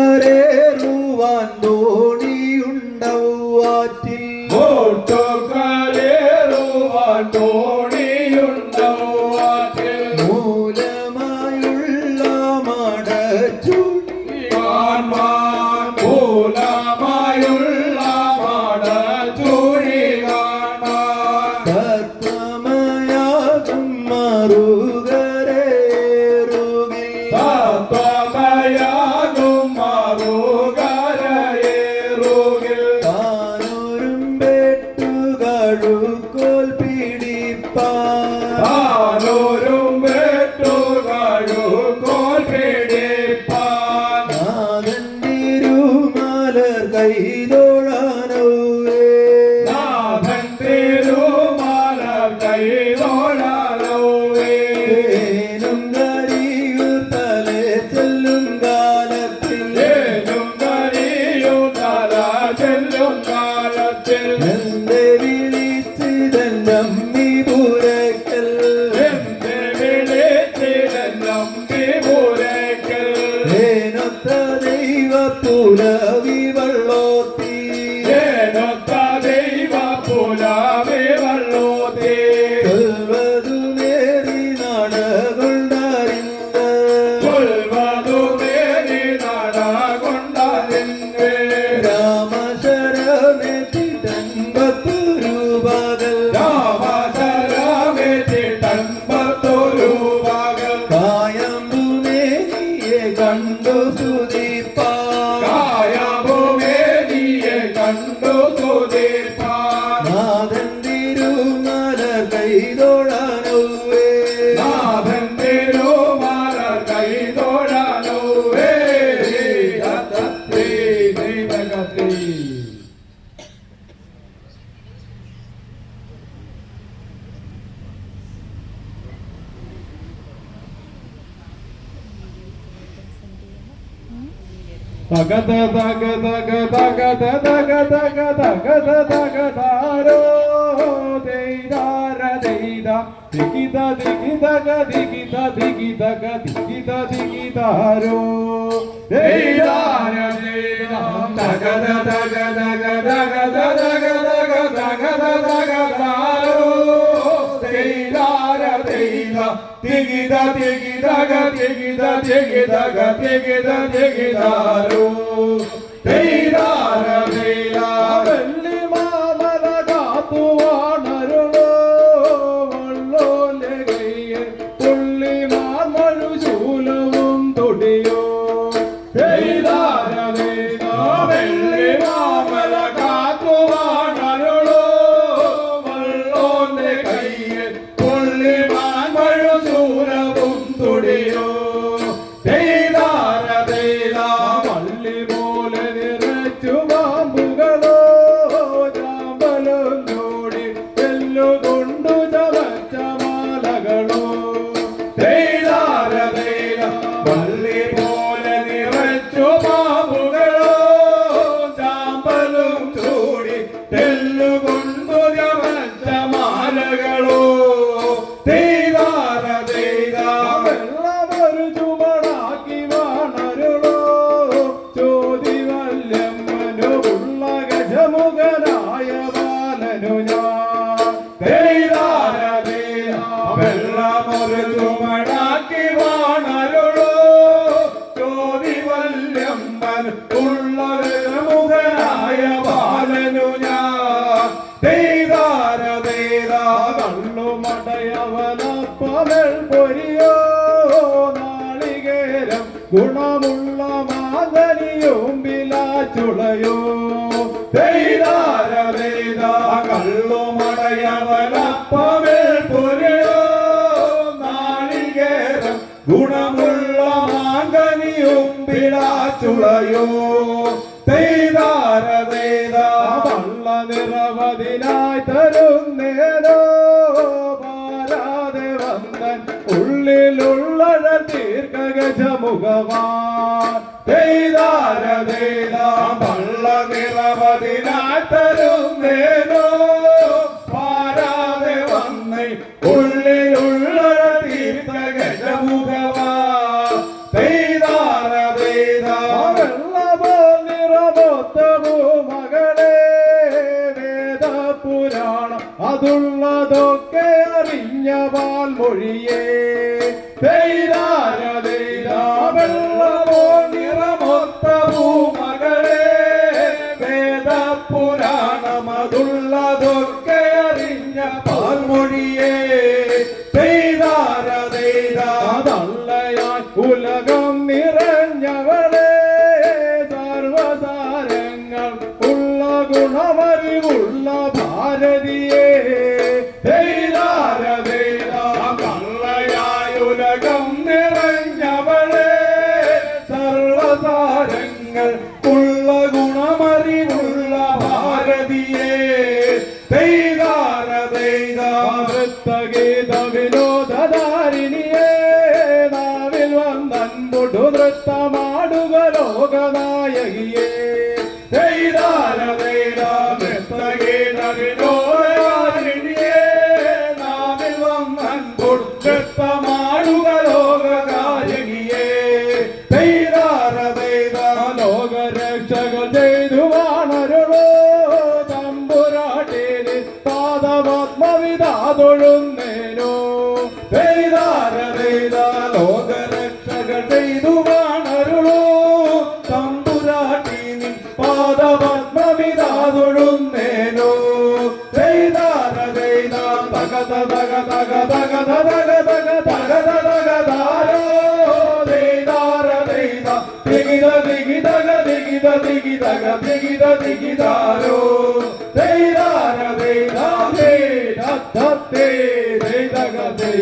കരേറുവാൻ തോണിയുണ്ടവാറ്റിൽ കരേറുവാൻ തോണിയുണ്ടവാറ്റിൽ മൂലമായുള്ള മടച്ചുഴി കാണാൻ മൂലമായുള്ള മടച്ചുഴി കാണാൻ തത്വമയാകും മറുകരേറുകിൽ തത്വമയാകും മറുകരയേറുകിൽ താനൊരും വെട്ടുകഴുക്കോൽ പിടിപ്പാൻ താനൊരും വെട്ടുകഴുക്കോൽ പിടിപ്പാൻ നാഥൻ തിരുമലർ കൈതൊഴാനൗവേ നാഥൻ തിരുമലർ കൈതൊഴാനൗവേ ഏനും കരിയൂർ തലേ ചെല്ലും കാലത്തിൽ ഏനും കരിയും തല ചെല്ലും കാലത്തിൽ എന്റെ വിളിച്ചിതന്നമ്മി പുരക്കൽ എന്റെ വിളിച്ചിലെന്നമ്പി പുരക്കൽ ഏനൊത്ത ദൈവ പുലവി വള്ളോത്തി ഏനൊത്ത ദൈവ പുലവി വള്ളോത്തി കൊൽവതുമേറി നടകൊണ്ടറിந்த കൊൽവതുമേറി നടകൊണ്ടതിന്റെ രാമശരമെത്തിട്ടൻപത്തൊരു പകൽ രാമചരമെത്തിട്ടൻപത്തൊരു പകൽ കായമ്പുമേനിയെ കണ്ടു സുതിപ്പാൻ കായഭൂമേനിയെ കണ്ടു സുതീർപ്പാൻ നാഥൻ തിരുമല കൈതൊഴാനൗവേ നാഥൻ തിരുമലർ കൈതൊഴാനൗവേ അത്തത്തേ ദൈവകത്തേ തഗത തഗ തഗ തഗത തഗ തഗ തഗത തഗതാരോ ദൈദാര ദൈദ ദിഗിത ദിഗിതഗ ദിഗിത ദിഗിതഗ ദിഗിത ദിഗിതാരോ ദൈദാര ദൈദ തഗത തഗ തഗ തഗത തഗ തഗ തഗത തഗതാരോ ദൈദാര ദൈദ ദിഗിത ദിഗിതഗ ദിഗിത ദിഗിതഗ ദിഗിത ദിഗിതാരോ ദൈദാര ദൈദ വെള്ളി മാമല കാത്തുവാണരുളോ വള്ളോലെ കയ്യൻ പുള്ളിമാർ മഴുശൂലവും തൊടിയോ ദൈദാര ദൈദ വെള്ളി മാമല കാത്തുവാണരുളോ വള്ളോലെ കയ്യൻ പുള്ളിമാർ മഴുശൂലവും തൊടിയോ ദൈദാര ദൈദ വള്ളി പോലെ നിറച്ചു പാമ്പുകളോ ചാമ്പലും ചൂടി എല്ലുകൊണ്ടു ചവച്ച മാലകളോ ദൈദാര ദൈദ വള്ളി പോലെ നിറച്ചു പാമ്പുകളോ ചാമ്പലും ചൂടി എല്ലുകൊണ്ടു ചവച്ച മാലകളോ ദൈദാര ദൈദ വെള്ളമൊരു ചുമടാക്കി വാണരുളോ ചോതിവല്യമ്മനുമുള്ള ഗജമുഖനായ ബാലനു ഞാൻ ദൈദാര ദൈദ വെള്ളമൊരു ചുമടാക്കി വാണരുളോ ചോതിവല്യമ്മൻ ഉള്ള ഗജമുഖനായ ബാലനു ഞാൻ ദൈദാര ദൈദ കള്ളുമടയവനപ്പവൾ പൊരിയോ നാളികേരം ഗുണമുള്ള മാതനിയും വിലാച്ചുളയോ ദൈദാര ദൈദ കള്ളുമടയവനപ്പവൾ പൊരിയോ നാളികേരം ഗുണമുള്ള മാതനിയും വിലാച്ചുളയോ ദൈദാര ദൈദ വള്ള നിറവതിനായി തരുന്നേരോ പാരാതെ വന്നൻ ഉള്ളിലുള്ള ദീർഘഗജമുഖവാൻ ദൈദാര ദൈദ വള്ള നിറവതിനായി തരുന്നേരോ പാരാതെ വന്നൻ ഉള്ളിലുള്ള ദീർഘഗജമുഖവാൻ ദൈദാര ദൈദ അതുള്ളതൊക്കെ അറിഞ്ഞ പാൽമൊഴിയേ വെള്ളമോ നിറമൊത്ത ഭൂമകളെ വേദപുരാണമതുള്ളതൊക്കെ അറിഞ്ഞ പാൽമൊഴിയേ അതല്ലയാൻ ഉലകം നിറഞ്ഞവളെ സർവസാരങ്ങൾ ഉള്ള ഗുണമറിവുള്ള ഭാരതിയെ കള്ളയായ ഉലകം നിറഞ്ഞവളെ സർവസാരങ്ങൾ ഉള്ള ഗുണമറിവുള്ള ഭാരതിയെ നൃത്തഗീത വിനോദധാരിണിയെ നാവിൽ വന്നൻപുടു നൃത്തമാടുക ലോകനായകിയെ നൃത്തഗീത വിനോദധാരിണിയെ നാവിൽ വന്നൻപുടു നൃത്തമാടുക ലോകനായകിയെ ലോകരക്ഷകൾ ചെയ്തു വാണരുളോ തമ്പുരാട്ടിന് പാദപത്മവിധാതൊഴുന്നേനോ ലോകരക്ഷകൾ ചെയ്തു വാണരുളോ തമ്പുരാട്ടിന് പാദപത്മവിധാതൊഴുന്നേനോ തകത തക തക തക തക തക തക തക താരോ ദിഗിത ദിഗിതക ദിഗിത ദിഗിതക ദിഗിത ദിഗിതാരോ ദൈദാര ദൈദാ ദേ ദത്തേ ദൈദക ദേ